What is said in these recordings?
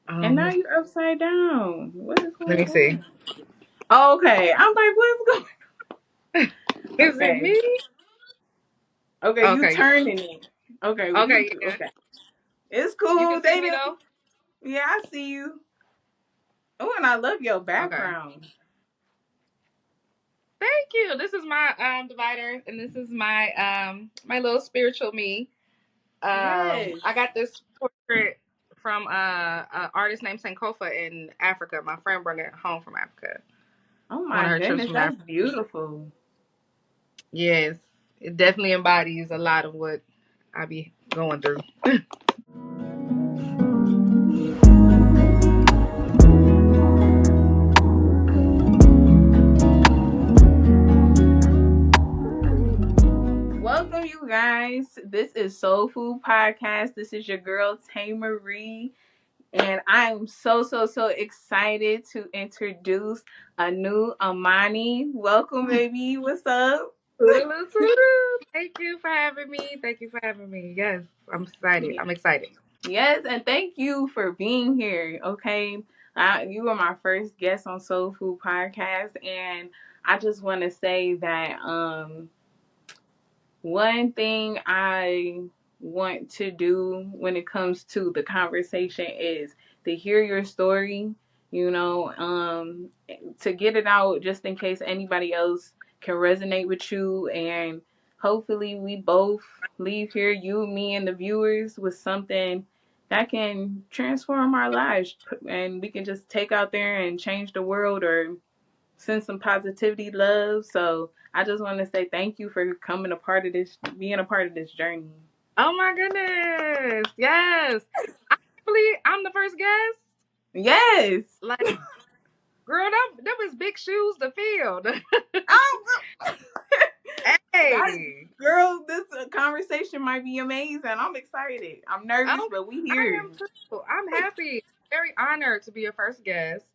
And now Let's, you're upside down. What is let going me see. on? Okay. I'm like, what's going Is it Okay. me? Okay, you Okay, turning it. Okay, okay, yeah. okay. It's You cool. can see They me didn't though. Yeah, I see you. Oh, and I love your Okay. background. Thank you. This is my divider, and this is my my little spiritual me. Yes. I got this portrait from an artist named Sankofa in Africa. My friend brought it home from Africa. Oh One my of her trips goodness, from that's Africa. beautiful. Yes, it definitely embodies a lot of what I be going through. Welcome, you guys. This is Soul Food Podcast. This is your girl, Tay Marie. And I am so excited to introduce a new Imani. Welcome, baby. What's up? Toodaloo, toodaloo. Thank you for having me. Thank you for having me. Yes, I'm excited. Yeah. I'm excited. Yes, and thank you for being here. Okay, you were my first guest on Soul Food Podcast, and I just want to say that one thing I want to do when it comes to the conversation is to hear your story, you know, to get it out just in case anybody else can resonate with you. And hopefully, we both leave here, you, me, and the viewers, with something that can transform our lives. And we can just take out there and change the world or send some positivity, love. So I just want to say thank you for coming a part of this, being a part of this journey. Oh my goodness. Yes. I can't believe I'm the first guest. Yes. Like, girl, that was big shoes to fill. Oh, that Hey. girl, this conversation might be amazing. I'm excited. I'm nervous, Okay, but we I here. am too. I'm happy. Very honored to be your first guest.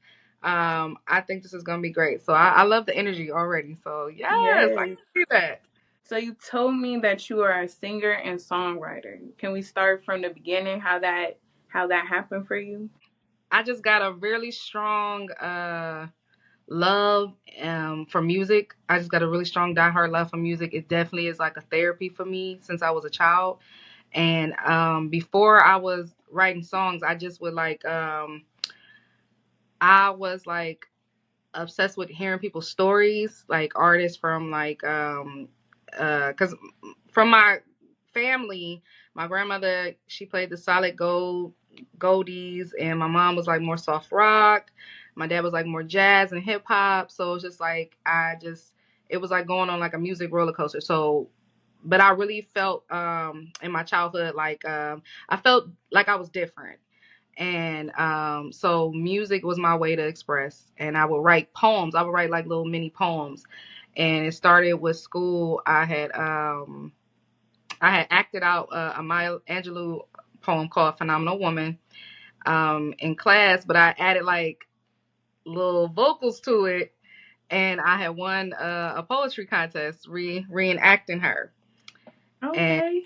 I think this is gonna be great. So I love the energy already. So yes, I can Yes. see that. So you told me that you are a singer and songwriter. Can we start from the beginning? How that happened for you? I just got a really strong love for music. I just got a really strong diehard love for music. It definitely is like a therapy for me since I was a child. And before I was writing songs, I just would like I was like obsessed with hearing people's stories, like artists from like cuz from my family, my grandmother, she played the solid gold goldies, and my mom was like more soft rock. My dad was like more jazz and hip hop, so it's just like it was like going on like a music roller coaster. So but I really felt in my childhood like I felt like I was different, and so music was my way to express, and I would write poems. I would write like little mini poems, and it started with school. I had acted out a Maya Angelou poem called Phenomenal Woman in class, but I added like little vocals to it, and I had won a poetry contest reenacting her. And Okay.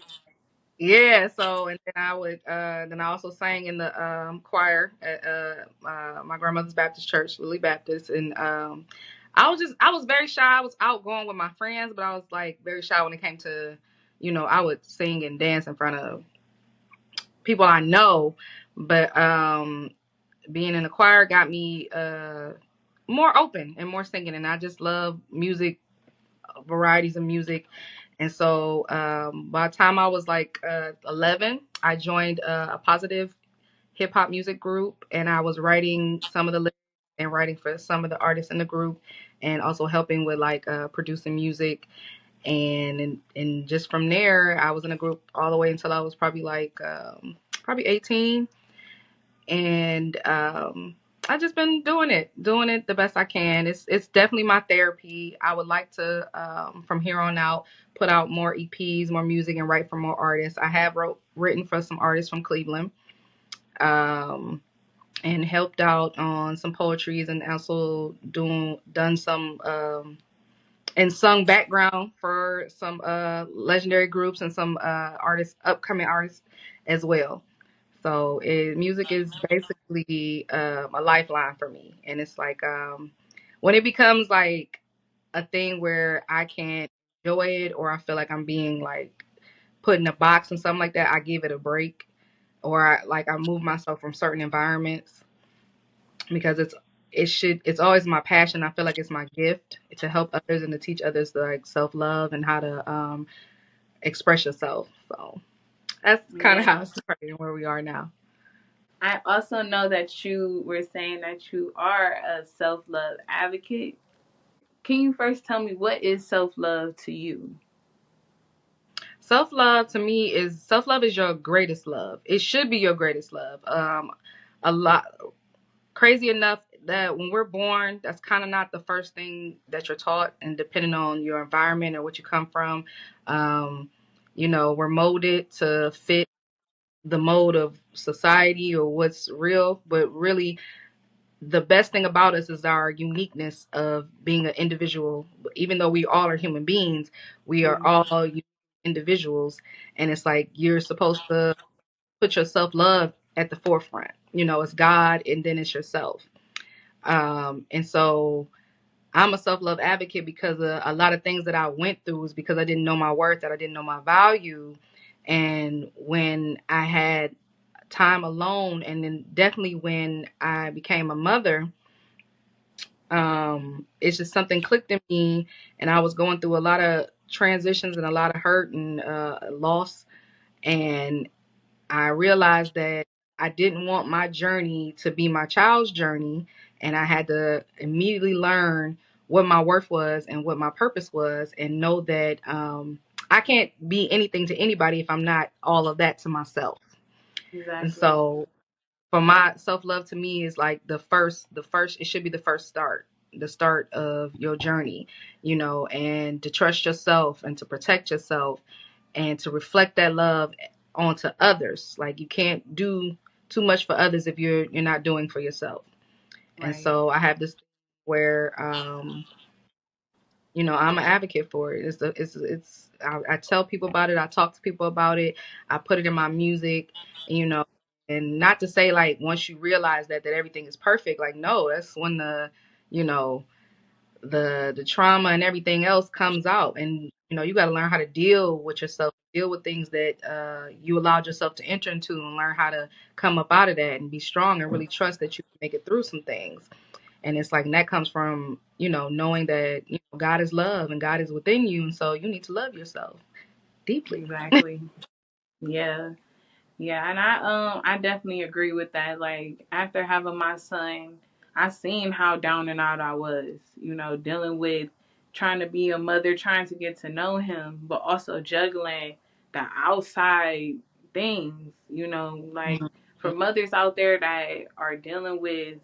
yeah, so and then I also sang in the choir at my grandmother's Baptist church, Lily Baptist, and I was very shy. I was outgoing with my friends, but I was like very shy when it came to, I would sing and dance in front of people I know, but being in the choir got me more open and more singing, and I just love music, varieties of music. And so by the time I was like 11, I joined a positive hip hop music group, and I was writing some of the lyrics and writing for some of the artists in the group, and also helping with like producing music. And just from there, I was in a group all the way until I was probably like probably 18, and I just been doing it the best I can. It's definitely my therapy. I would like to from here on out put out more EPs, more music, and write for more artists. I have written for some artists from Cleveland, um, and helped out on some poetries, and also done some and sung background for some legendary groups and some artists, upcoming artists as well. So music is basically a lifeline for me, and it's like when it becomes like a thing where I can't enjoy it, or I feel like I'm being like put in a box and something like that, I give it a break, or I move myself from certain environments because it's always my passion. I feel like it's my gift to help others and to teach others like self love and how to express yourself. So that's kind of Yeah. how it's started and where we are now. I also know that you were saying that you are a self love advocate. Can you first tell me what is self love to you? Self love to me is self love is your greatest love. It should be your greatest love. A lot crazy enough that when we're born, that's kind of not the first thing that you're taught, and depending on your environment or what you come from, um, we're molded to fit the mode of society or what's real. But really, the best thing about us is our uniqueness of being an individual. Even though we all are human beings, we are Mm-hmm. all unique individuals, and it's like you're supposed to put your self love at the forefront. It's God, and then it's yourself. And so I'm a self love advocate because a lot of things that I went through was because I didn't know my worth, that I didn't know my value. And when I had time alone, and then definitely when I became a mother, it's just something clicked in me, and I was going through a lot of transitions and a lot of hurt and loss. And I realized that I didn't want my journey to be my child's journey, and I had to immediately learn what my worth was and what my purpose was, and know that I can't be anything to anybody if I'm not all of that to myself. And Exactly. so, for my self love to me is like the first. It should be the first start, the start of your journey, and to trust yourself and to protect yourself and to reflect that love onto others. Like you can't do too much for others if you're not doing for yourself. And Right. so I have this where I'm an advocate for it. I tell people about it. I talk to people about it. I put it in my music, you know, and not to say like once you realize that everything is perfect, like no, that's when you know, the trauma and everything else comes out, and you got to learn how to deal with yourself, deal with things that you allowed yourself to enter into, and learn how to come up out of that and be strong and really trust that you can make it through some things. And it's like, and that comes from knowing that God is love and God is within you, and so you need to love yourself deeply. Exactly. Yeah. Yeah, and I definitely agree with that. Like after having my son, I seen how down and out I was, dealing with trying to be a mother, trying to get to know him, but also juggling the outside things, like for mothers out there that are dealing with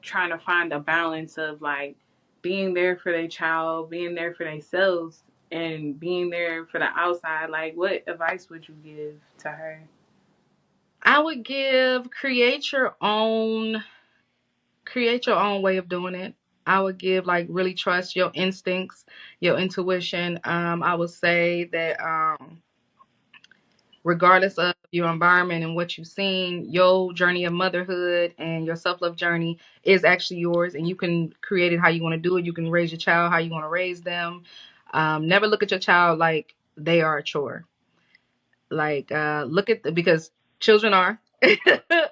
trying to find a balance of like being there for their child, being there for themselves, and being there for the outside. Like, what advice would you give to her? I would give create your own way of doing it. I would give like really trust your instincts, your intuition. I would say that regardless of your environment and what you've seen, your journey of motherhood and your self love journey is actually yours, and you can create it how you want to do it. You can raise your child how you want to raise them. Never look at your child like they are a chore. Like because children are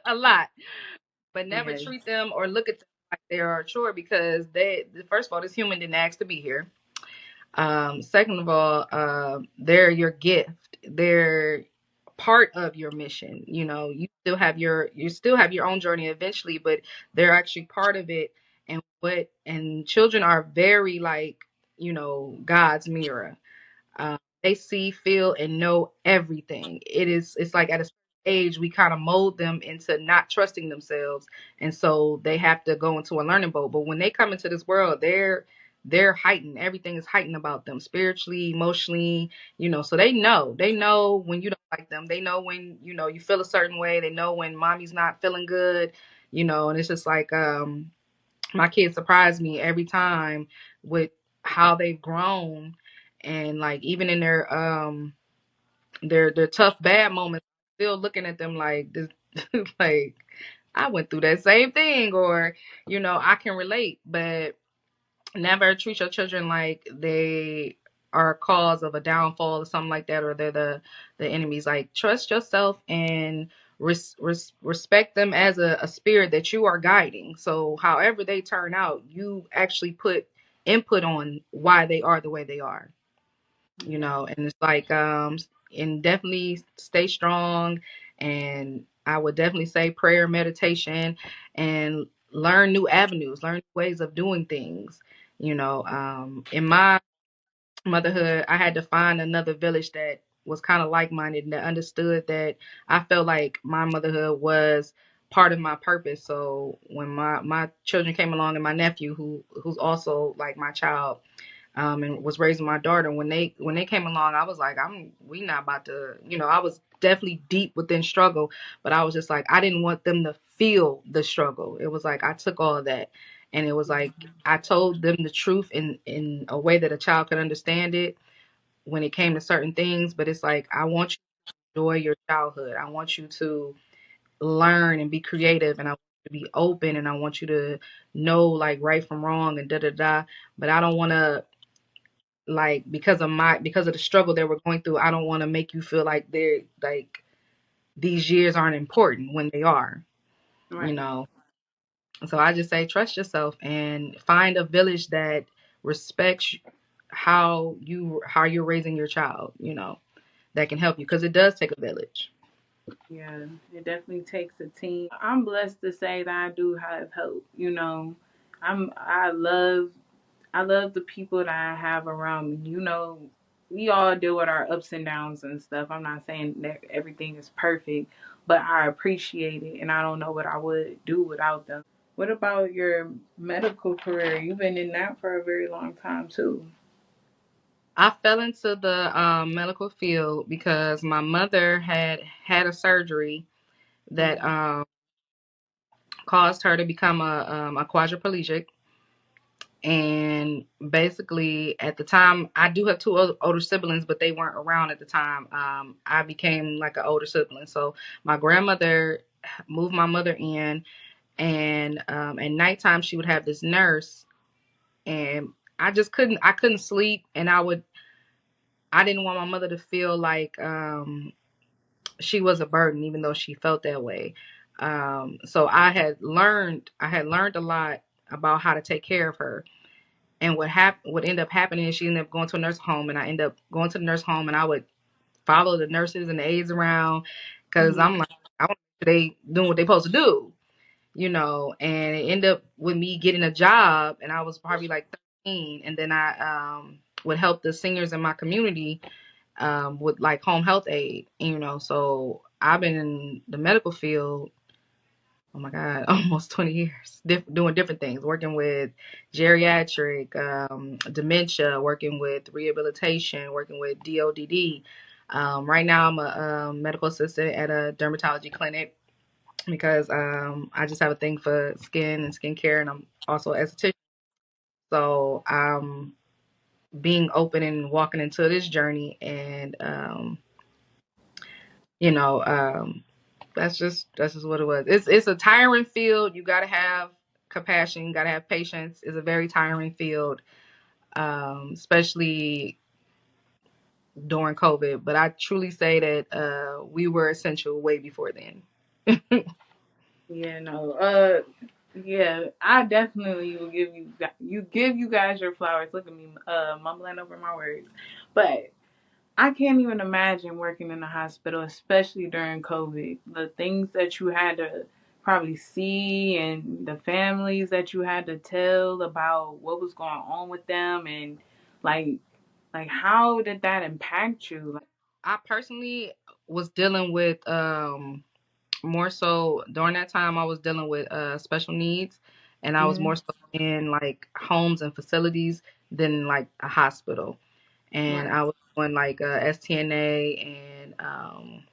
a lot, but never Yes, treat them or look at them like they are a chore, because they first of all, this human didn't ask to be here. Second of all, they're your gift. They're part of your mission. You still have your own journey eventually, but they're actually part of it. And children are very like God's mirror. They see, feel, and know everything. It's like at a certain age we kind of mold them into not trusting themselves, and so they have to go into a learning boat. But when they come into this world, they're heightened. Everything is heightened about them spiritually, emotionally. So they know when you don't like them. They know when you feel a certain way. They know when mommy's not feeling good. And it's just like my kids surprise me every time with how they've grown, and like even in their tough bad moments, still looking at them like this. like I went through that same thing, or I can relate. But never treat your children like they are a cause of a downfall or something like that, or they're the enemies. Like, trust yourself and respect them as a spirit that you are guiding. So however they turn out, you actually put input on why they are the way they are. Yeah. And it's like, and definitely stay strong. And I would definitely say prayer, meditation, and learn new avenues, learn ways of doing things. In my motherhood, I had to find another village that was kind of like-minded and that understood that I felt like my motherhood was part of my purpose. So when my children came along, and my nephew, who's also like my child, and was raising my daughter, when they came along, I was like, we not about to, I was definitely deep within struggle, but I was just like, I didn't want them to feel the struggle. It was like I took all of that, and it was like I told them the truth in a way that a child could understand it when it came to certain things. But it's like, I want you to enjoy your childhood. I want you to learn and be creative, and I want you to be open, and I want you to know like right from wrong and da da da. But I don't want to, like, because of the struggle that we're going through, I don't want to make you feel like they're like these years aren't important when they are, you Right. know. So I just say, trust yourself and find a village that respects how you're raising your child, that can help you, because it does take a village. Yeah, it definitely takes a team. I'm blessed to say that I do have help. I love the people that I have around me. We all deal with our ups and downs and stuff. I'm not saying that everything is perfect, but I appreciate it, and I don't know what I would do without them. What about your medical career? You've been in that for a very long time too. I fell into the medical field because my mother had a surgery that Mm. caused her to become a quadriplegic. And basically, at the time, I do have two older siblings, but they weren't around at the time. I became like an older sibling. So my grandmother moved my mother in, and at nighttime she would have this nurse, and I couldn't sleep, and I didn't want my mother to feel like she was a burden, even though she felt that way. So I had learned a lot about how to take care of her. And what ended up happening is she ended up going to a nurse home, and I ended up going to the nurse home, and I would follow the nurses and the aides around, because Mhm. I'm like, I want to make sure they doing what they supposed to do. And it ended up with me getting a job, and I was probably like 13, and then I would help the seniors in my community with like home health aid. So I've been in the medical field, oh my God, almost 20 years, doing different things, working with geriatric, dementia, working with rehabilitation, working with DODD. Right now, I'm a medical assistant at a dermatology clinic because I just have a thing for skin and skincare, and I'm also an esthetician. So I'm being open and walking into this journey, and you know, that's just what it was. It's a tiring field. You gotta have compassion. You gotta have patience. It's a very tiring field, especially during COVID. But I truly say that we were essential way before then. Yeah, no. Yeah, I definitely will give you guys your flowers. Look at me, mumbling over my words, but I can't even imagine working in a hospital, especially during COVID. The things that you had to probably see, and the families that you had to tell about what was going on with them, and like like how did that impact you? I personally was dealing with more so during that time. I was dealing with special needs, and I was Mm-hmm. more so in like homes and facilities than like a hospital. And Right. I was doing like STNA and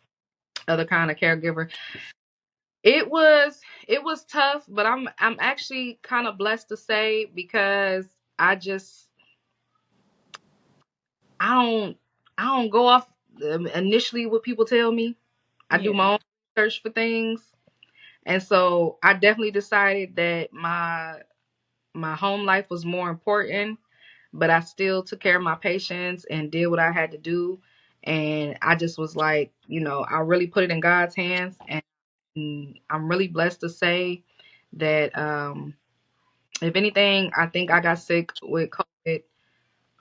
other kind of caregiver. It was tough, but I'm actually kind of blessed to say, because I just I don't I don't go off initially what people tell me. I do Yeah. my own research for things. And so I definitely decided that my home life was more important, but I still took care of my patients and did what I had to do. And I just was like, I really put it in God's hands. And I'm really blessed to say that, if anything, I think I got sick with COVID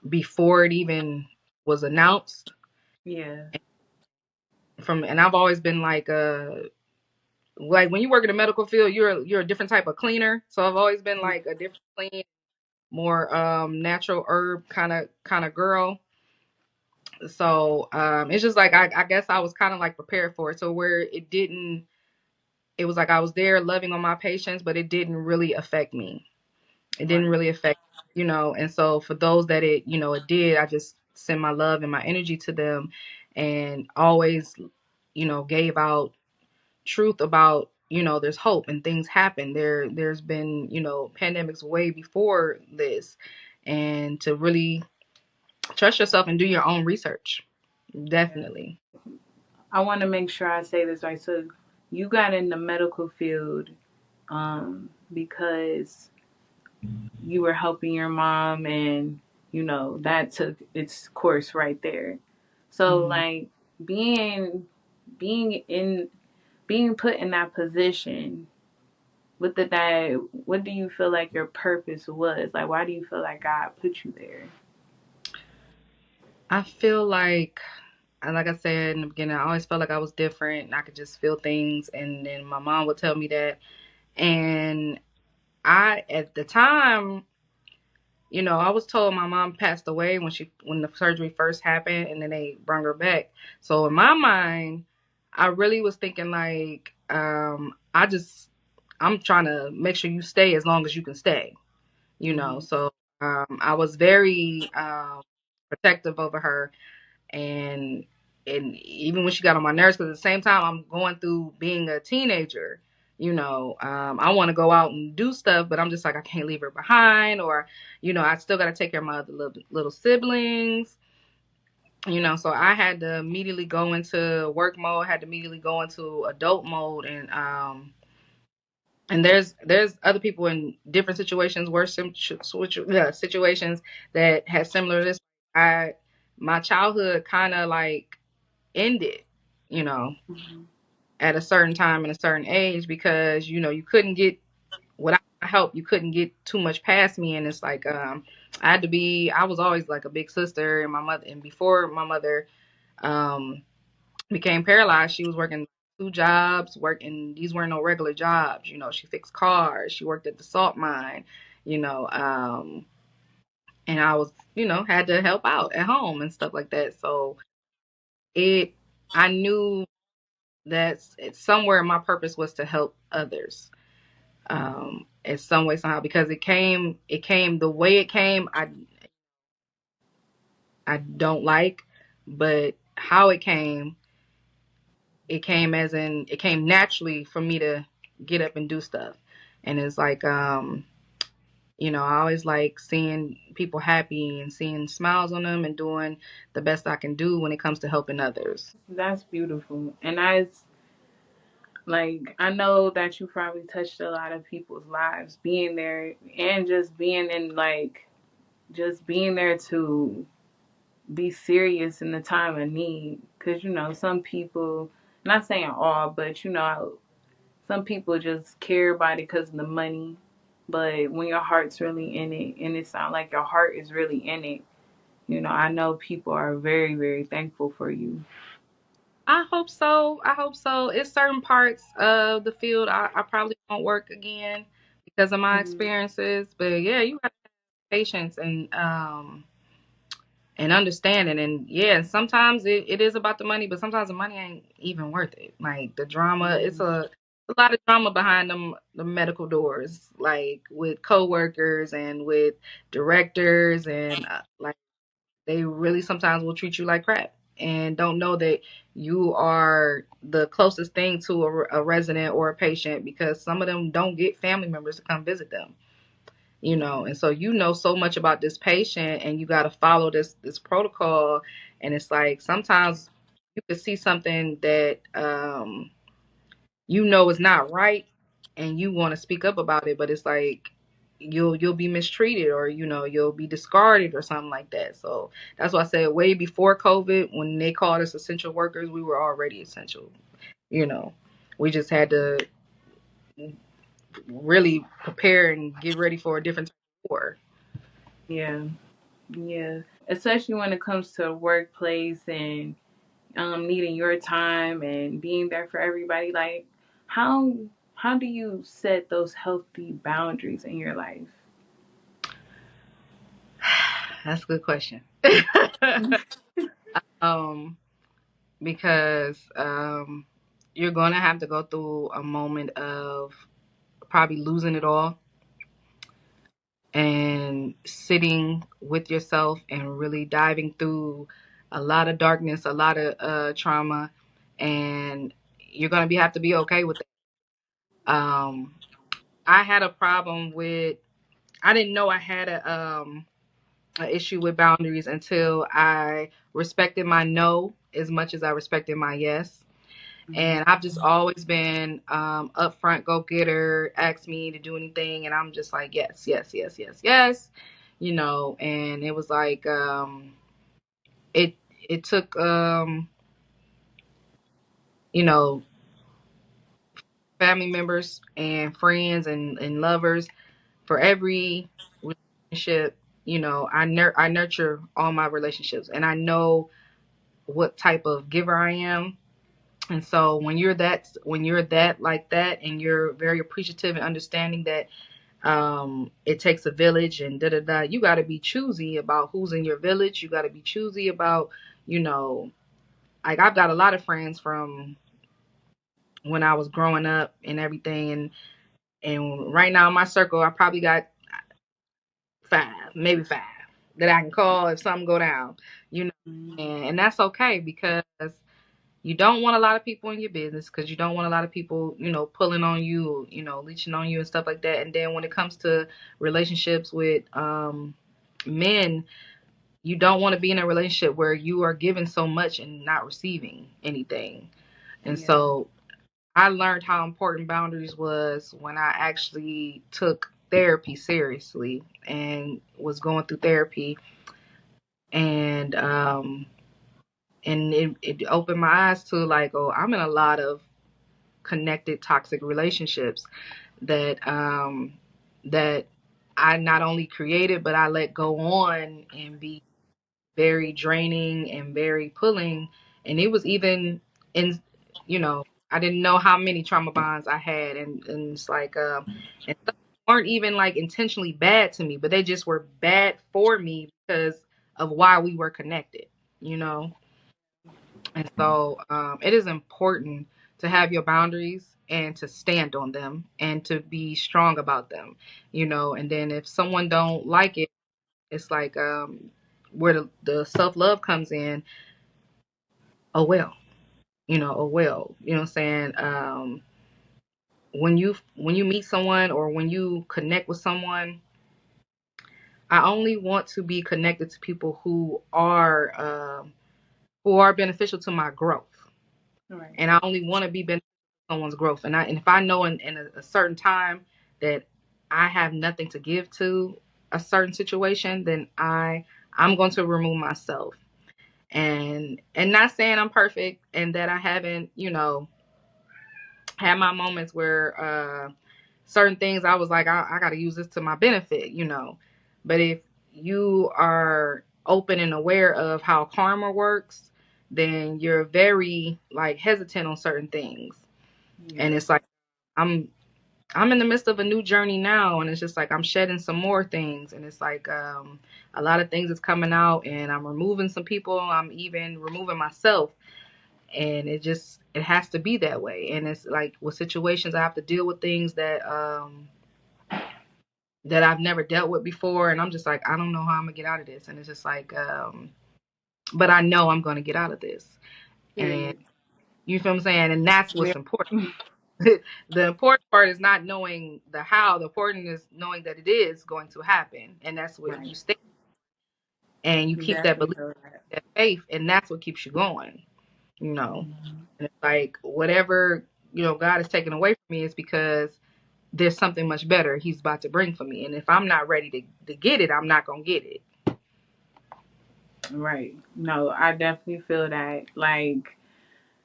before it even was announced. Yeah. And I've always been like when you work in the medical field, you're a different type of cleaner. So I've always been like a different clean, more natural herb kind of girl. So it's just like I guess I was kind of like prepared for it. So where it was like I was there loving on my patients, but it didn't really affect me. It didn't Right. really affect, and so for those that it did, I just send my love and my energy to them, and always, gave out truth about, there's hope and things happen. There's been, pandemics way before this, and to really trust yourself and do your own research. Yeah. Definitely. I want to make sure I say this right. So you got in the medical field because you were helping your mom, and that took its course right there. So Hmm. like being being in being put in that position, what do you feel like your purpose was? Like, why do you feel like God put you there? I feel like I said in the beginning, I always felt like I was different and I could just feel things. And then my mom would tell me that. And at the time, I was told my mom passed away when the surgery first happened, and then they brought her back. So in my mind, I really was thinking like, I'm trying to make sure you stay as long as you can stay, Hmm. So I was very protective over her, and even when she got on my nerves, because at the same time I'm going through being a teenager. I want to go out and do stuff, but I'm just like, I can't leave her behind, or I still got to take care of my other little siblings. So I had to immediately go into work mode, had to immediately go into adult mode, and there's other people in different situations, worse situations that had similar to this. I My childhood kind of like ended, you know, Hmm. at a certain time and a certain age, because you couldn't get, without my help, you couldn't get too much past me. And it's like, I was always like a big sister, and my mother, and before my mother um became paralyzed, she was working two jobs, working, these weren't no regular jobs. She fixed cars, she worked at the salt mine, you know um and I was, had to help out at home and stuff like that. So it I knew that somewhere my purpose was to help others, in some way, somehow, because it came the way it came. I don't like, but how it came as in, it came naturally for me to get up and do stuff. And it's like, I always like seeing people happy and seeing smiles on them and doing the best I can do when it comes to helping others. That's beautiful. And I know that you probably touched a lot of people's lives being there, and just being in just being there to be serious in the time of need. Because, some people, not saying all, but, some people just care about it because of the money. But when your heart's really in it, and it sounds like your heart is really in it, I know people are very, very thankful for you. I hope so. I hope so. It's certain parts of the field I probably won't work again because of my Mhm. experiences. But yeah, you have patience and understanding. And yeah, sometimes it is about the money, but sometimes the money ain't even worth it. Like the drama, it's Mhm. a lot of drama behind them the medical doors, like with coworkers and with directors, and like they really sometimes will treat you like crap and don't know that you are the closest thing to a resident or a patient, because some of them don't get family members to come visit them. And so so much about this patient, and you got to follow this protocol. And it's like sometimes you could see something that is not right, and you want to speak up about it, but it's like you'll be mistreated, or you'll be discarded or something like that. So that's why I said way before COVID, when they called us essential workers, we were already essential. You know, we just had to really prepare and get ready for a different type of war. Yeah. Yeah. Especially when it comes to workplace and needing your time and being there for everybody. Like, how how do you set those healthy boundaries in your life? That's a good question. um, because you're gonna have to go through a moment of probably losing it all and sitting with yourself and really diving through a lot of darkness, a lot of trauma, and you're gonna have to be okay with it. I had a problem with. I didn't know I had a issue with boundaries until I respected my no as much as I respected my yes. And I've just always been upfront, go getter, ask me to do anything, and I'm just like yes, yes, yes, yes, yes, And it was like it it took you know family members and friends and lovers for every relationship. I nurture all my relationships, and I know what type of giver I am. And so when you're that like that, and you're very appreciative and understanding that it takes a village and da da da, you got to be choosy about who's in your village. You got to be choosy about, you know, like I've got a lot of friends from when I was growing up and everything, and right now in my circle, I probably got five, maybe five that I can call if something go down, you know, and that's okay because you don't want a lot of people in your business because you don't want a lot of people, pulling on you, leeching on you and stuff like that. And then when it comes to relationships with men, you don't want to be in a relationship where you are giving so much and not receiving anything. And Yeah. so I learned how important boundaries was when I actually took therapy seriously and was going through therapy, and it opened my eyes to like, oh, I'm in a lot of connected toxic relationships that I not only created but I let go on and be very draining and very pulling. And it was even in, I didn't know how many trauma bonds I had, and it's like and some weren't even like intentionally bad to me, but they just were bad for me because of why we were connected, you know. And so it is important to have your boundaries and to stand on them and to be strong about them, And then if someone don't like it, it's like where the self love comes in. Oh well, oh well, you know what I'm saying. When you meet someone or when you connect with someone, I only want to be connected to people who are beneficial to my growth. Right. And I only want to be beneficial to someone's growth. And if I know in a certain time that I have nothing to give to a certain situation, then I'm going to remove myself. And not saying I'm perfect and that I haven't, had my moments where certain things I was like, I got to use this to my benefit, But if you are open and aware of how karma works, then you're very like hesitant on certain things. And Yeah. it's like I'm I'm in the midst of a new journey now, and it's just like I'm shedding some more things, and it's like a lot of things is coming out, and I'm removing some people. I'm even removing myself, and it has to be that way. And it's like with situations, I have to deal with things that I've never dealt with before, and I'm just like, I don't know how I'm gonna get out of this. And it's just like, but I know I'm gonna get out of this, and Period. you feel what I'm saying, and that's Yeah. what's important. The important part is not knowing the how. The important is knowing that it is going to happen, and that's what Right. you stay and you You keep that definitely belief, know that. that faith, and that's what keeps you going. You know, Mhm. and it's like whatever God has taken away from me is because there's something much better he's about to bring for me. And if I'm not ready to get it, I'm not gonna get it. Right. No, I definitely feel that. Like,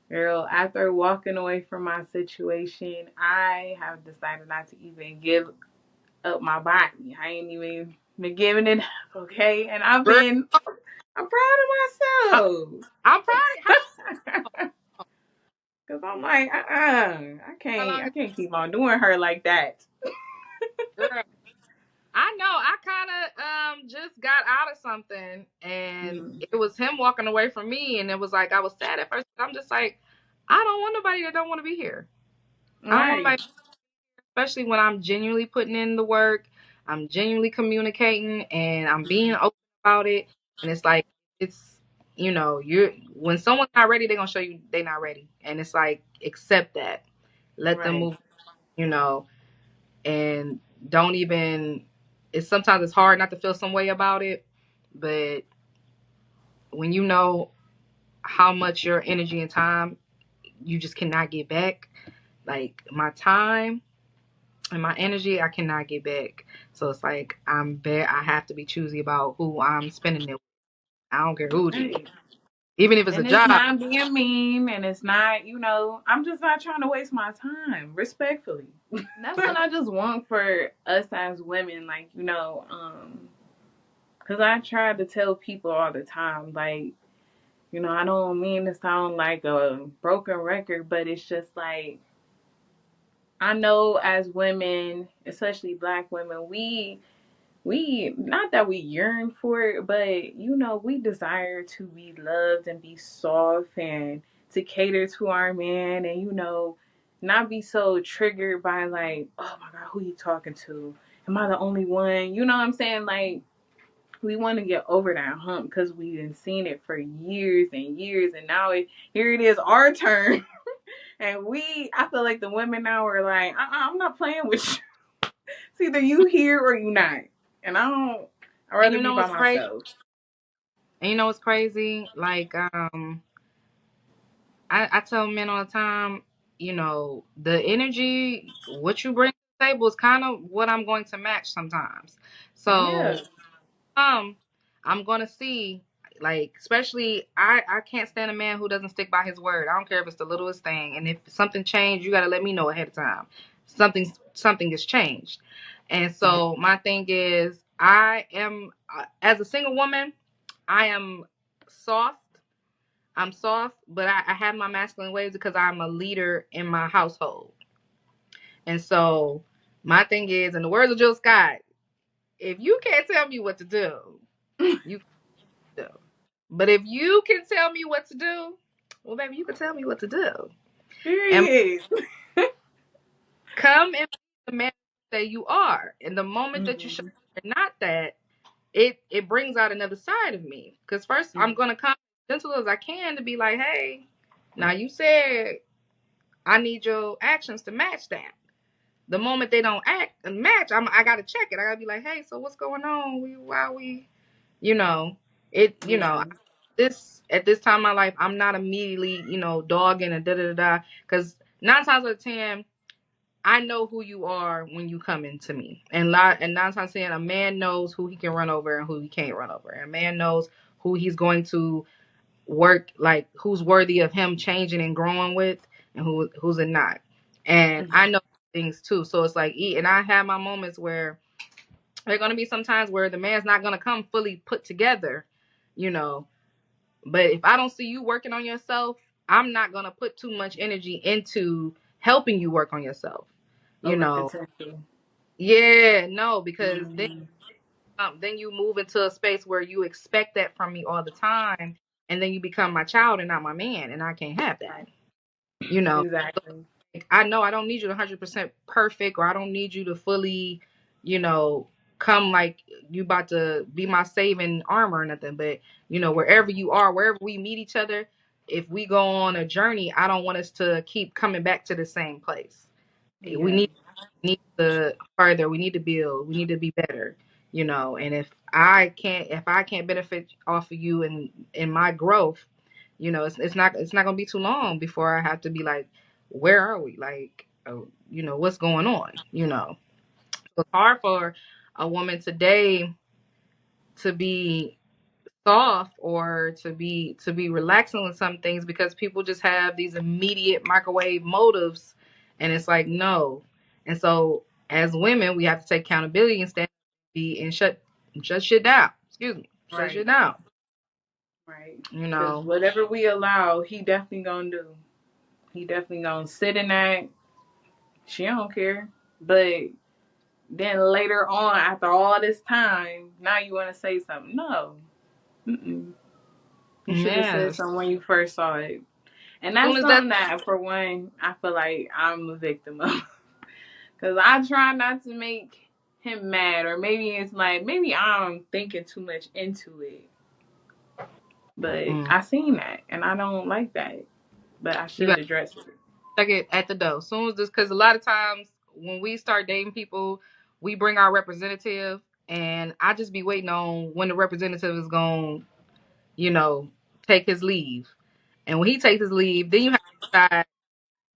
girl, after walking away from my situation, I have decided not to even give up my body. I ain't even been giving it up, okay? And Girl, I'm proud I, of myself. I'm proud of how Cause I'm like, I how can't, long I is can't keep on doing her like that. girl. I know. I kind of just got out of something, and Mm, it was him walking away from me, and it was like I was sad at first. But I'm just like, I don't want nobody that don't want to be here. I don't want right, nobody, especially when I'm genuinely putting in the work, I'm genuinely communicating, and I'm being open about it. And it's like it's you're when someone's not ready, they're gonna show you they're not ready, and it's like accept that, let them right, move, you know, and don't even. It's sometimes it's hard not to feel some way about it, but when you know how much your energy and time you just cannot get back, like my time and my energy, I cannot get back. So it's like I have to be choosy about who I'm spending it with. I don't care who it is, right. even if it's a And it's job. not being mean, and it's not, I'm just not trying to waste my time, respectfully. And that's what I just want for us as women, like, because I try to tell people all the time, like, I don't mean to sound like a broken record, but it's just like, I know as women, especially black women, we not that we yearn for it, but we desire to be loved and be soft and to cater to our man, and not be so triggered by like, oh my god, who you talking to? Am I the only one? You know what I'm saying? Like, we want to get over that hump because we've been seeing it for years and years, and now here it is our turn. And I feel like the women now are like, I'm not playing with you. It's either you here or you not. And I'd And rather you be know by what's crazy? myself. And you know what's crazy? Like I tell men all the time, the energy, what you bring to the table is kind of what I'm going to match sometimes. Yeah. So, I'm going to see, like, especially, I can't stand a man who doesn't stick by his word. I don't care if it's the littlest thing. And if something changed, you got to let me know ahead of time. Something has changed. And so my thing is, I am, as a single woman, I am soft. I'm soft, but I have my masculine ways because I'm a leader in my household. And so my thing is, in the words of Jill Scott, if you can't tell me what to do, you can do. But if you can tell me what to do, well, baby, you can tell me what to do. And Period. come and be the man that you are. And the moment that you show Mhm. you're not that, it brings out another side of me. Because first, I'm Mhm. going to come as gentle as I can to be like, hey, now you said I need your actions to match that. The moment they don't act and match, I gotta check it. I gotta be like, hey, so what's going on? Why we, you know, it, Yeah. this at this time in my life, I'm not immediately, dogging and da da da da. Because 9 times out of 10, I know who you are when you come into me, and 9 times out of 10, a man knows who he can run over and who he can't run over. And a man knows who he's going to work, like who's worthy of him changing and growing with, and who's it not. And I know things too, so it's like, and I have my moments where there are going to be some times where the man's not going to come fully put together, you know but if I don't see you working on yourself, I'm not going to put too much energy into helping you work on yourself, you Over know potential. yeah, no, because Mhm. then you move into a space where you expect that from me all the time, and then you become my child and not my man, and I can't have that. You know, Exactly. like, I know I don't need you to 100% perfect, or I don't need you to fully, you know, come like you about to be my saving armor or nothing. But wherever you are, wherever we meet each other, if we go on a journey, I don't want us to keep coming back to the same place. We Yeah. need to further. We need to build. We need to be better. And if I can't benefit off of you and in my growth, it's not gonna be too long before I have to be like, where are we? Like, what's going on, So it's hard for a woman today to be soft or to be relaxing with some things because people just have these immediate microwave motives, and it's like no. And so as women we have to take accountability and stand be and shut shit down. Excuse me, shut shit Right. down. Right. You Because know. whatever we allow, he definitely gonna do. He definitely gonna sit in that. She don't care. But then later on, after all this time, now you want to say something. No. Mm-mm. You should have said Yes. something when you first saw it. And As soon that's as that. something that, for one, I feel like I'm a victim of. Because I try not to make him mad. Or maybe it's like, maybe I'm thinking too much into it. But Mm, I seen that. And I don't like that. But I you should got address it. to check it at the door. As soon as this, because a lot of times when we start dating people, we bring our representative, and I just be waiting on when the representative is going, you know, take his leave. And when he takes his leave, then you have to decide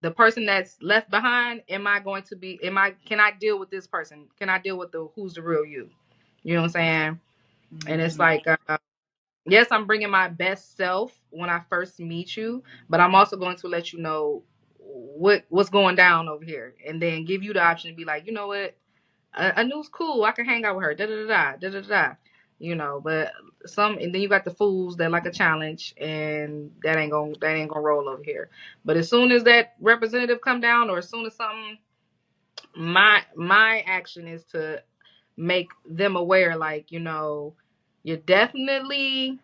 the person that's left behind. Can I deal with this person? Can I deal with who's the real you? You know what I'm saying? And it's Mm-hmm. like, yes, I'm bringing my best self when I first meet you, but I'm also going to let you know what's going down over here, and then give you the option to be like, you know what, Anu's cool. I can hang out with her. Da da da da da da da. But and then you got the fools that like a challenge, and that ain't gonna roll over here. But as soon as that representative come down, or as soon as something, my action is to make them aware, like, you're definitely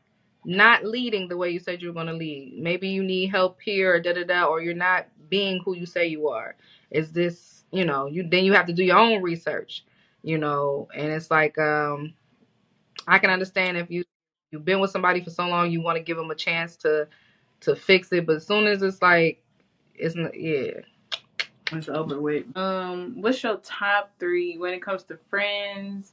not leading the way you said you were going to lead. Maybe you need help here, or da da da, or you're not being who you say you are. Is this, you have to do your own research, and it's like, I can understand if you've been with somebody for so long, you want to give them a chance to fix it, but as soon as it's like, it's not, yeah. It's over with. What's your top three when it comes to friends,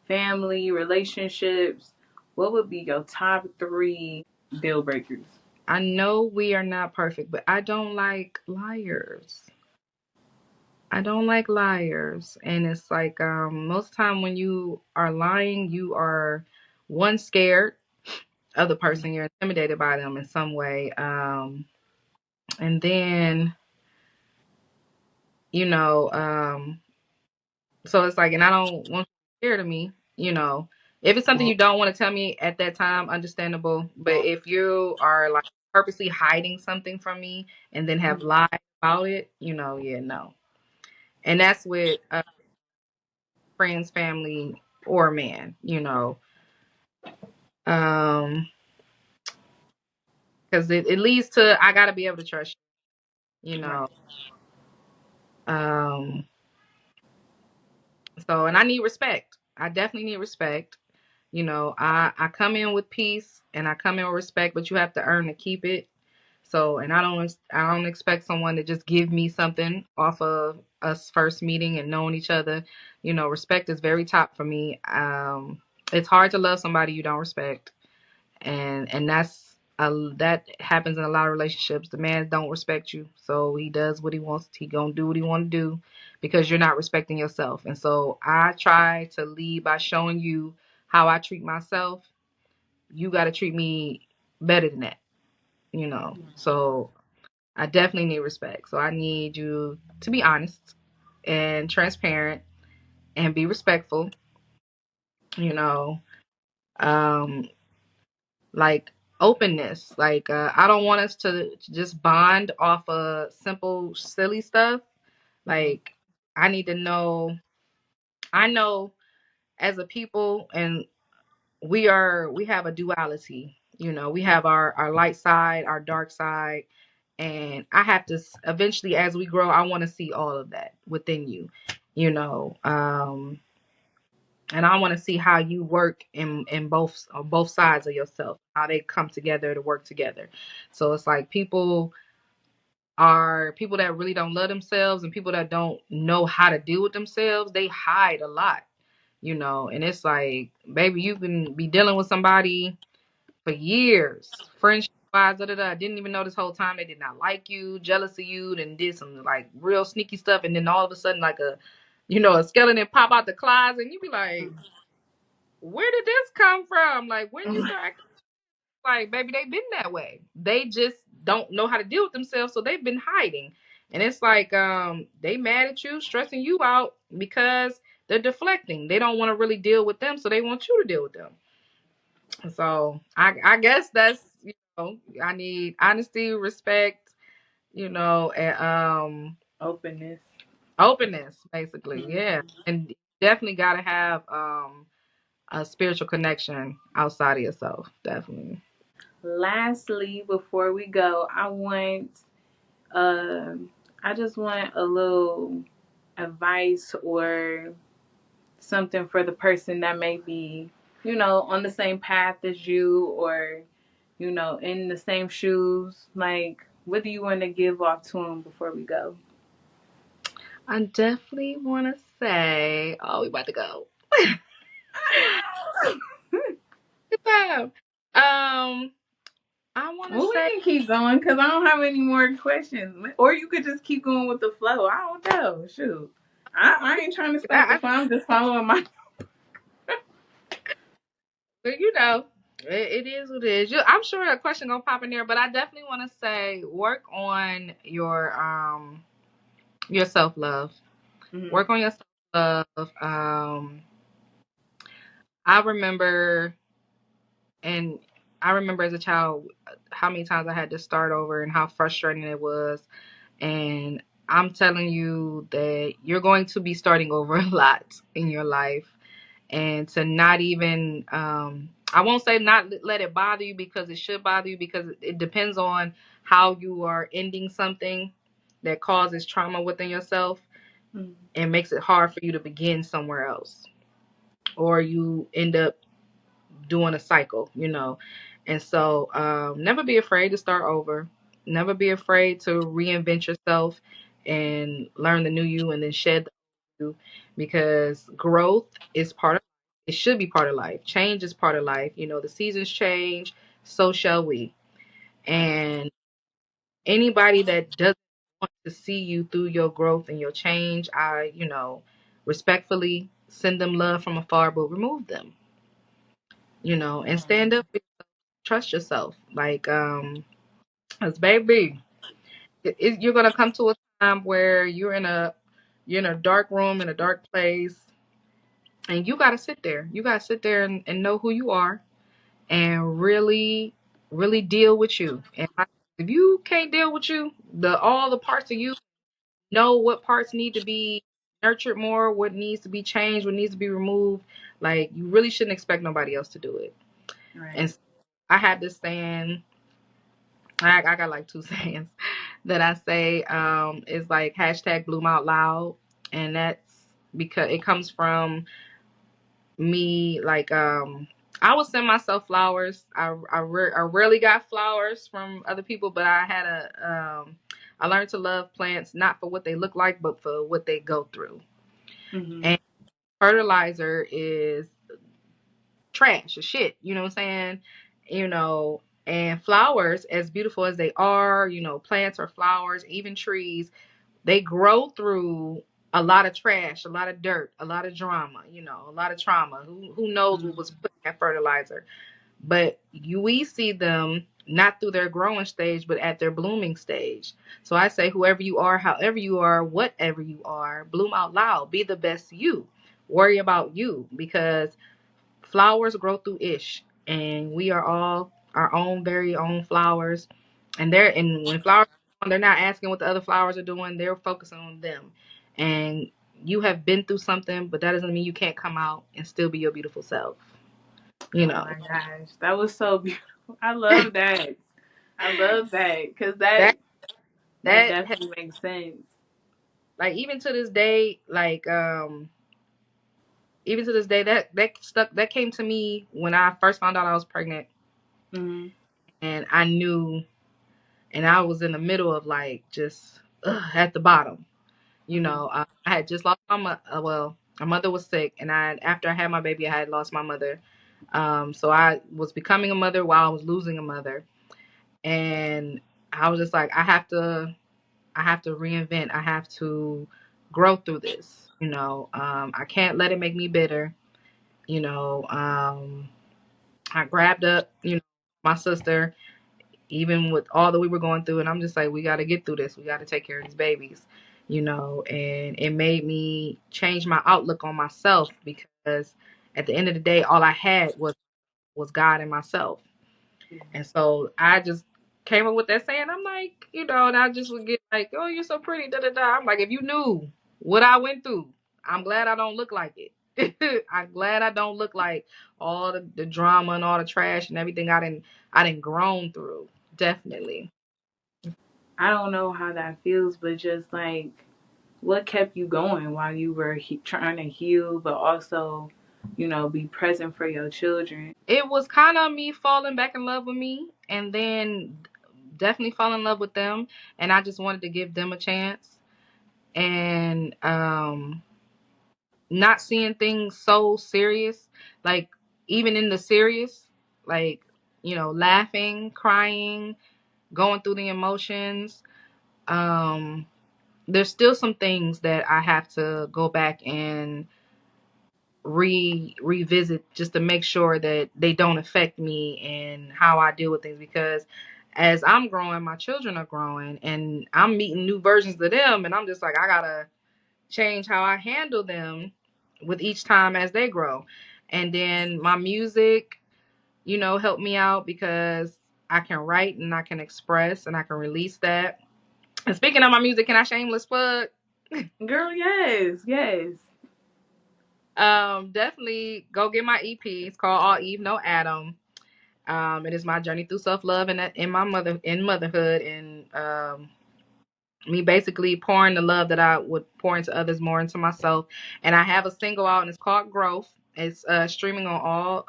family, relationships? What would be your top three deal breakers? I know we are not perfect, but I don't like liars. I don't like liars. And it's like, most time when you are lying, you are one, scared of the person, you're intimidated by them in some way. And then, you know, so it's like, and I don't want you scared of me, If it's something you don't want to tell me at that time, understandable. But if you are like purposely hiding something from me and then have lied about it, yeah, no. And that's with friends, family, or man, um, because it leads to, I gotta be able to trust you, Right. um, so, and I need respect. I definitely need respect. I come in with peace and I come in with respect, but you have to earn to keep it. So, and I don't expect someone to just give me something off of us first meeting and knowing each other. Respect is very top for me. It's hard to love somebody you don't respect, and that happens in a lot of relationships. The man don't respect you, so he does what he wants. He gonna do what he want to do because you're not respecting yourself. And so I try to lead by showing you how I treat myself. You got to treat me better than that. So I definitely need respect. So I need you to be honest and transparent and be respectful. You know, um, like openness. Like, I don't want us to just bond off of simple silly stuff. Like, I need to know. I know as a people, and we have a duality. We have our light side, our dark side, and I have to eventually, as we grow, I want to see all of that within you. You know, and I want to see how you work in both on both sides of yourself, how they come together to work together. So it's like people that really don't love themselves, and people that don't know how to deal with themselves. They hide a lot, and it's like, baby, you can be dealing with somebody for years, friendship. wise, da da da. Didn't even know this whole time they did not like you, jealous of you, and did some like real sneaky stuff, and then all of a sudden like a skeleton pop out the closet, and you be like, where did this come from? Like when you start acting like, baby, they've been that way. They just don't know how to deal with themselves, so they've been hiding. And it's like they mad at you, stressing you out because they're deflecting. They don't want to really deal with them, so they want you to deal with them. So I guess that's I need honesty, respect, and Openness. openness, basically. Yeah. Mhm. And definitely gotta have a spiritual connection outside of yourself. Definitely. Lastly, before we go, I just want a little advice or something for the person that may be, on the same path as you, or, in the same shoes. Like, what do you want to give off to them before we go? I definitely wanna say, oh, we about to go. I know. Good time. I wanna Well, we say can keep going because I don't have any more questions. Or you could just keep going with the flow. I don't know. Shoot. I ain't trying to stop the I, flow. I'm just following my. but it is what it is. I'm sure a question gonna pop in there, but I definitely want to say work on your self love. Mhm. Work on your self love. I remember, and I remember as a child how many times I had to start over and how frustrating it was. And I'm telling you that you're going to be starting over a lot in your life, and to not even I won't say not let it bother you, because it should bother you, because it depends on how you are ending something that causes trauma within yourself Mhm. and makes it hard for you to begin somewhere else, or you end up doing a cycle. And so never be afraid to start over, never be afraid to reinvent yourself and learn the new you and then shed the old you, because growth is part of it, should be part of life. Change is part of life. The seasons change, so shall we. Right. And anybody that doesn't want to see you through your growth and your change, I respectfully send them love from afar, but remove them. And stand up, trust yourself. Like, as baby, you're gonna come to a time where you're in a dark room in a dark place, and you gotta sit there. You gotta sit there and know who you are, and really, really deal with you. And if you can't deal with you, all the parts of you, know what parts need to be nurtured more, what needs to be changed, what needs to be removed. Like, you really shouldn't expect nobody else to do it. And Right. so I had this saying. I got like two sayings that I say. Is like hashtag bloom out loud. And that's because it comes from me. Like, I would send myself flowers. I rarely got flowers from other people, but I learned to love plants not for what they look like, but for what they go through. Mhm. And fertilizer is trash or shit, you know what I'm saying? And flowers, as beautiful as they are, plants or flowers, even trees, they grow through a lot of trash, a lot of dirt, a lot of drama, a lot of trauma. Who knows what Mhm. was put in that fertilizer? But we see them not through their growing stage, but at their blooming stage. So I say, whoever you are, however you are, whatever you are, bloom out loud. Be the best you. Worry about you, because flowers grow through ish, and we are all our own very own flowers. And when flowers, they're not asking what the other flowers are doing, they're focusing on them. And you have been through something, but that doesn't mean you can't come out and still be your beautiful self you Oh know my gosh, that was so beautiful. I love that. I love that because that that that that definitely makes sense. like, even to this day, that came to me when I first found out I was pregnant. Mhm. And I knew, and I was in the middle of like just at the bottom. Mhm. I had just lost my well, my mother was sick, and after I had my baby, I had lost my mother. So I was becoming a mother while I was losing a mother, And I was just like, I have to reinvent. I have to grow through this. I can't let it make me bitter. You know, I grabbed up, my sister, even with all that we were going through, and I'm just like, we got to get through this. We got to take care of these babies, and it made me change my outlook on myself because at the end of the day, all I had was God and myself. And so I just came up with that saying. I'm like, and I just would get like, oh, you're so pretty, da da da. I'm like, if you knew what I went through, I'm glad I don't look like it. I'm glad I don't look like all the drama and all the trash and everything I didn't grown through. Definitely. I don't know how that feels, but just like, what kept you going while you were trying to heal, but also, be present for your children? It was kind of me falling back in love with me, and then definitely fall in love with them, and I just wanted to give them a chance. And not seeing things so serious, like even in the serious, like, laughing, crying, going through the emotions. Um, there's still some things that I have to go back and revisit just to make sure that they don't affect me and how I deal with things, because as I'm growing, my children are growing and I'm meeting new versions of them, and I'm just like, I gotta change how I handle them with each time as they grow. And then my music, helped me out because I can write and I can express and I can release that. And speaking of my music, can I shameless plug? Girl, yes, yes. Definitely go get my EP. It's called All Eve No Adam. It is my journey through self love and in motherhood, and me basically pouring the love that I would pour into others more into myself. And I have a single out and it's called Growth. It's streaming on all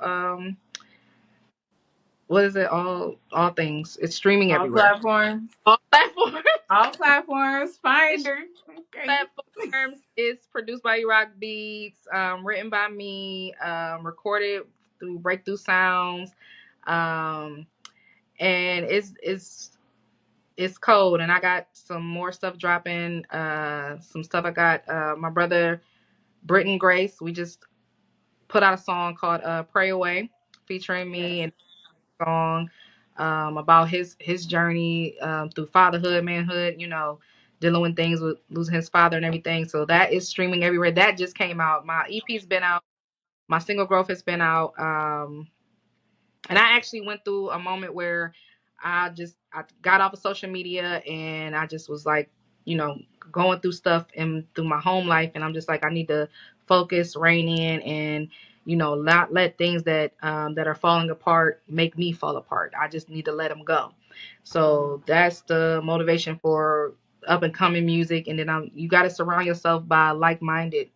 what is it? All things. It's streaming All everywhere. platforms. All platforms. All platforms. It's Finder. Okay. platforms. It's produced by Rock Beats, written by me, recorded through Breakthrough Sounds. Um, and it's cold, and I got some more stuff dropping. Some stuff I got. My brother Britton Grace. We just put out a song called "Pray Away," featuring Yes. me, and a song about his journey through fatherhood, manhood. Dealing with things with losing his father and everything. So that is streaming everywhere. That just came out. My EP's been out. My single Growth has been out. And I actually went through a moment where I got off of social media and I just was like, you know, going through stuff and through my home life, and I'm just like, I need to focus, rein in, and not let things that are falling apart make me fall apart. I just need to let them go. So that's the motivation for up and coming music, and then you got to surround yourself by like minded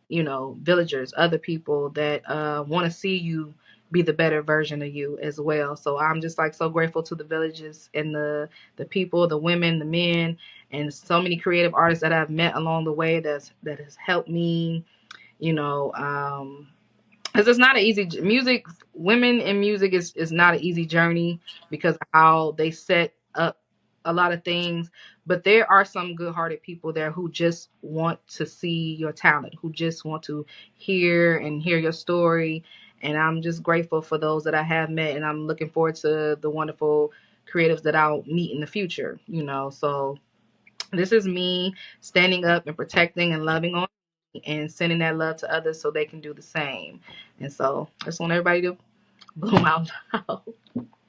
villagers, other people that want to see you be the better version of you as well. So I'm just like so grateful to the villages and the people, the women, the men, and so many creative artists that I've met along the way that has helped me, you know, because it's not an easy music. Women in music is not an easy journey because of how they set up a lot of things. But there are some good-hearted people there who just want to see your talent, who just want to hear your story. And I'm just grateful for those that I have met, and I'm looking forward to the wonderful creatives that I'll meet in the future. So this is me standing up and protecting and loving on me and sending that love to others so they can do the same. And so I just want everybody to bloom out loud.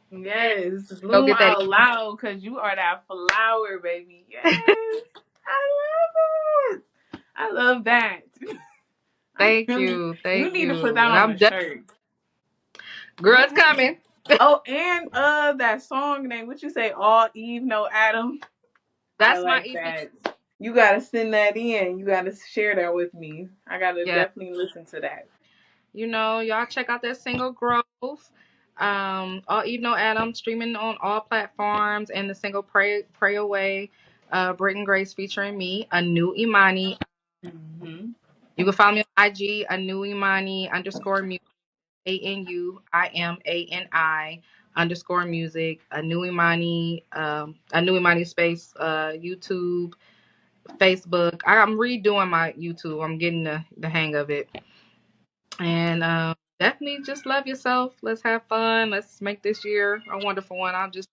Yes. Go Bloom get that. out loud because you are that flower, baby. Yes. I love it. I love that. I Thank really, you. you Thank need to put you. that And on a I'm shirt. girl, it's coming. Oh, and that song name, what you say, All Eve No Adam? I That's my like EP. that. You gotta send that in. You gotta share that with me. I gotta Yeah. definitely listen to that. Y'all check out that single Growth. All Eve No Adam streaming on all platforms, and the single Pray Away, Britton Grace featuring me, a new Imani. Hmm. You can follow me on IG, a new Imani _ music, ANUIMANI. underscore music, a new Imani space, YouTube, Facebook. I'm redoing my YouTube. I'm getting the hang of it. And definitely just love yourself. Let's have fun. Let's make this year a wonderful one. I'll just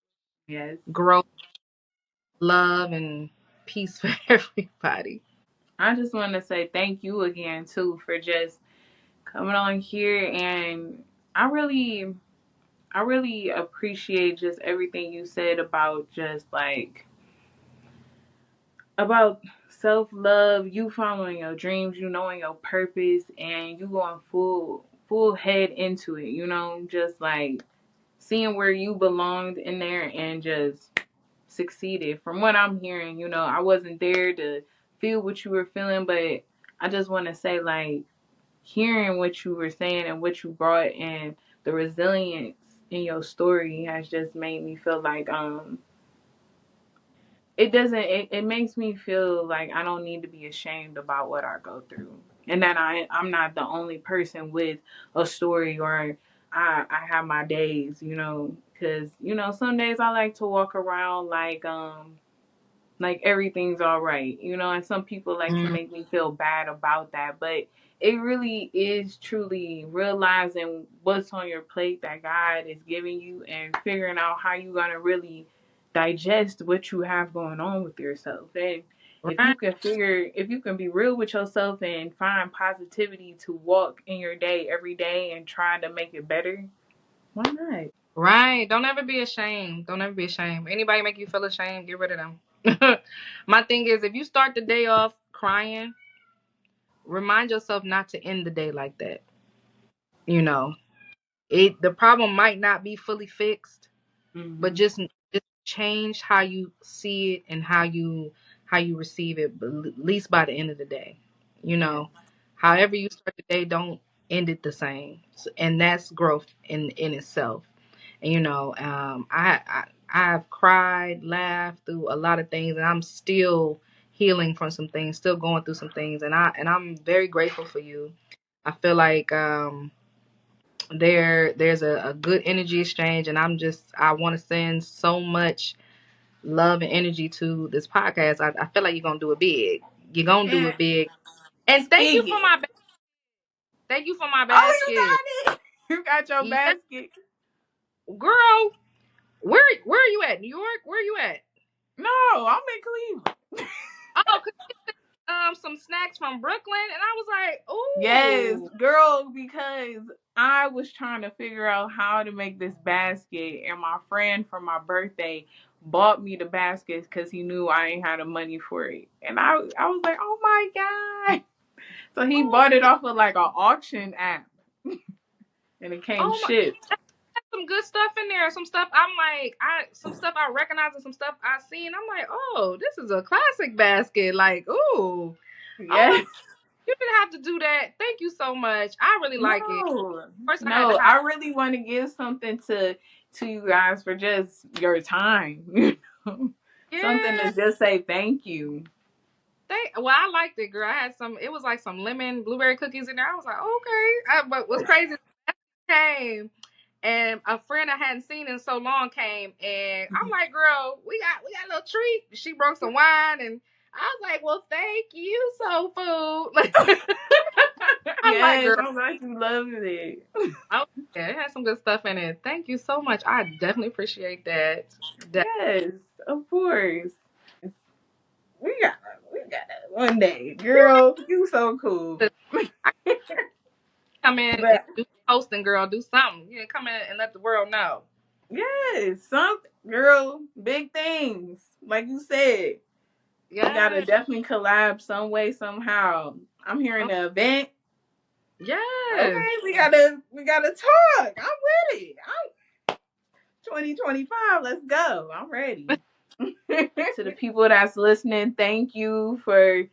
Yes. grow love and peace for everybody. I just want to say thank you again too for just coming on here, and I really I really appreciate just everything you said about just like about self-love, you following your dreams, you knowing your purpose, and you going full head into it, just like seeing where you belonged in there and just succeeded. From what I'm hearing, I wasn't there to feel what you were feeling, but I just want to say, like, hearing what you were saying and what you brought and the resilience in your story has just made me feel like it makes me feel like I don't need to be ashamed about what I go through, and that I'm not the only person with a story, or I have my days, because some days I like to walk around like everything's all right, and some people like to Mm. make me feel bad about that, but it really is truly realizing what's on your plate that God is giving you and figuring out how you're going to really digest what you have going on with yourself. And Right. if you can be real with yourself and find positivity to walk in your day every day and try to make it better, why not? Right. Don't ever be ashamed. Don't ever be ashamed. Anybody make you feel ashamed, get rid of them. My thing is, if you start the day off crying, remind yourself not to end the day like that. You know, the problem might not be fully fixed, but Hmm. just change how you see it and how you receive it, but at least by the end of the day. You Yeah. know, however you start the day, don't end it the same. And that's growth in itself. And I've cried, laughed through a lot of things, and I'm still healing from some things, still going through some things, and I'm very grateful for you. I feel like there's a good energy exchange, and I want to send so much love and energy to this podcast. I feel like you're gonna do it big. You're gonna do Yeah. it big. And Speak it. thank you for my Oh, you basket. got it. You got your Yeah, basket. girl. Where are you at? New York? Where are you at? No, I'm in Cleveland. Oh, some snacks from Brooklyn, and I was like, Yes, ooh, girl, because I was trying to figure out how to make this basket, and my friend for my birthday bought me the basket because he knew I ain't had the money for it. And I was like, oh my God. So he oh, bought it off of like an auction app, and it came oh my, shipped. that's some good stuff in there. Some stuff I'm like, some stuff I recognize and some stuff I seen. I'm like, oh, this is a classic basket. Like, ooh, oh my, Yes. you didn't have to do that. Thank you so much. I really like it. No, First, I had to no, hide. I really want to give something to you guys for just your time, something Yeah, to just say thank you. well, I liked it, girl. I had some. It was like some lemon blueberry cookies in there. I was like, okay. But what's crazy came and a friend I hadn't seen in so long came and I'm like, girl, we got a little treat. She brought some wine and I was like, well, thank you, soul food. I'm like, Yes, girl, I'm glad you loved it. oh yeah, it has some good stuff in it. Thank you so much. I definitely appreciate that. Yes, of course. We got it one day, girl. You so cool. I come in and But do hosting, girl, do something. You know, come in and let the world know. yes, some girl, big things. Like you said, we gotta Yeah. definitely collab some way, somehow. I'm hearing Oh, the event. yes. Okay, we gotta talk. I'm with it. I'm 2025. Let's go. I'm ready. To the people that's listening, thank you for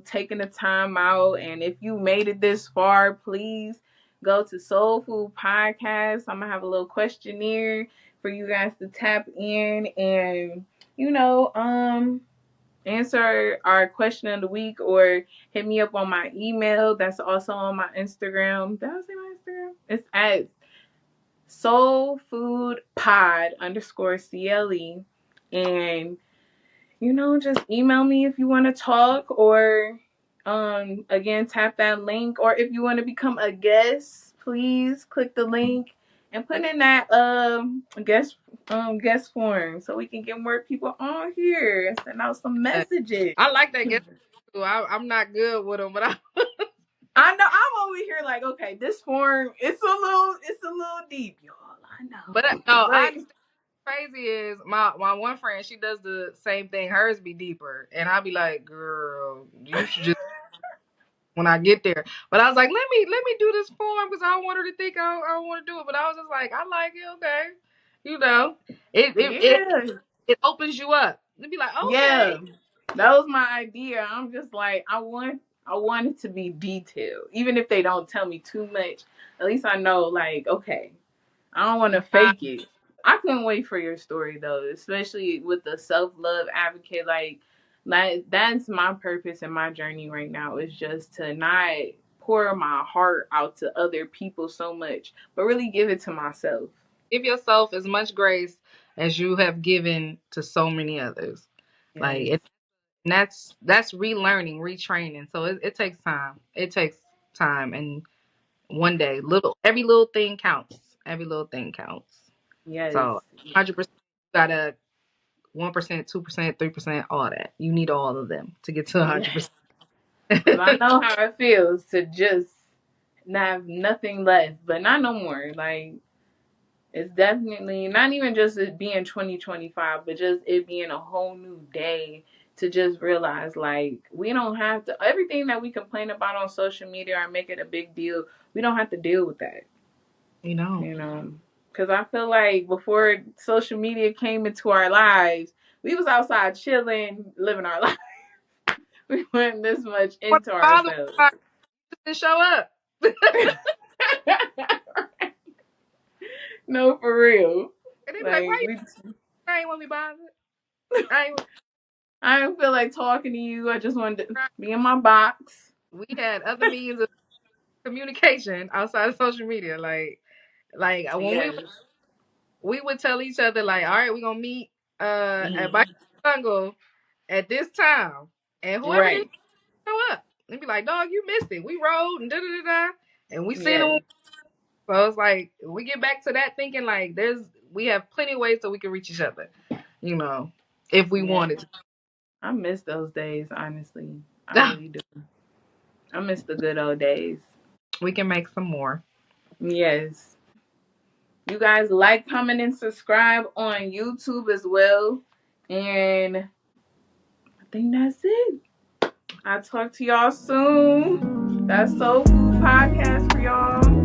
taking the time out. And if you made it this far, please go to Soul Food Podcast. I'm gonna have a little questionnaire for you guys to tap in and you know um answer our question of the week, or hit me up on my email that's also on my Instagram. Did I say my Instagram? It's at Soul Food Pod _CLE. And just email me if you want to talk, or again, tap that link, or if you want to become a guest, please click the link and put in that guest form so we can get more people on here and send out some messages. I like that guess too. I'm not good with them, but I know I'm over here like, okay, this form it's a little deep, y'all. I but know, no, I but understand. Crazy is my one friend. She does the same thing. Hers be deeper, and I'll be like, girl, you should just when I get there. But I was like, let me do this form because I don't want her to think I don't want to do it. But I was just like, I like it, okay. It it it, yeah. it opens you up. It'd be like, okay, Yeah, that was my idea. I'm just like, I want it to be detailed, even if they don't tell me too much. At least I know, like, okay, I don't want to nah, fake it. I couldn't wait for your story though, especially with the self-love advocate. Like that's my purpose in my journey right now, is just to not pour my heart out to other people so much, but really give it to myself. give yourself as much grace as you have given to so many others. Like Yes, and that's relearning, retraining. So it takes time. It takes time, and one day, every little thing counts. Every little thing counts. yes, So 100% gotta 1%, 2%, 3%, all that. You need all of them to get to yes. 100%. Cause I know how it feels to just not have nothing left, but not no more. Like, it's definitely not even just it being 2025, but just it being a whole new day, to just realize, like, we don't have to, everything that we complain about on social media or make it a big deal, we don't have to deal with that, You know. you know. Because I feel like before social media came into our lives, we was outside chilling, living our life. We weren't this much What into bother ourselves. to show up? No, for real. And they be like, Like, why you I ain't want to be bothered? I ain't I didn't feel like talking to you. I just wanted to be in my box. we had other means of communication outside of social media. Like when Yes. we would tell each other like, all right, we're gonna meet at Hmm. Bike Jungle at this time. And whoever didn't Right. show up, they'd be like, dog, you missed it. We rode and da da da da. And we seen them. Yes. So it's like we get back to that thinking like we have plenty of ways that we can reach each other, you know, if we Yeah. wanted I miss those days, honestly. I to. really do. I miss the good old days. We can make some more. Yes. You guys like, comment, and subscribe on YouTube as well. And I think that's it. I'll talk to y'all soon. That's Soul Food Podcast for y'all.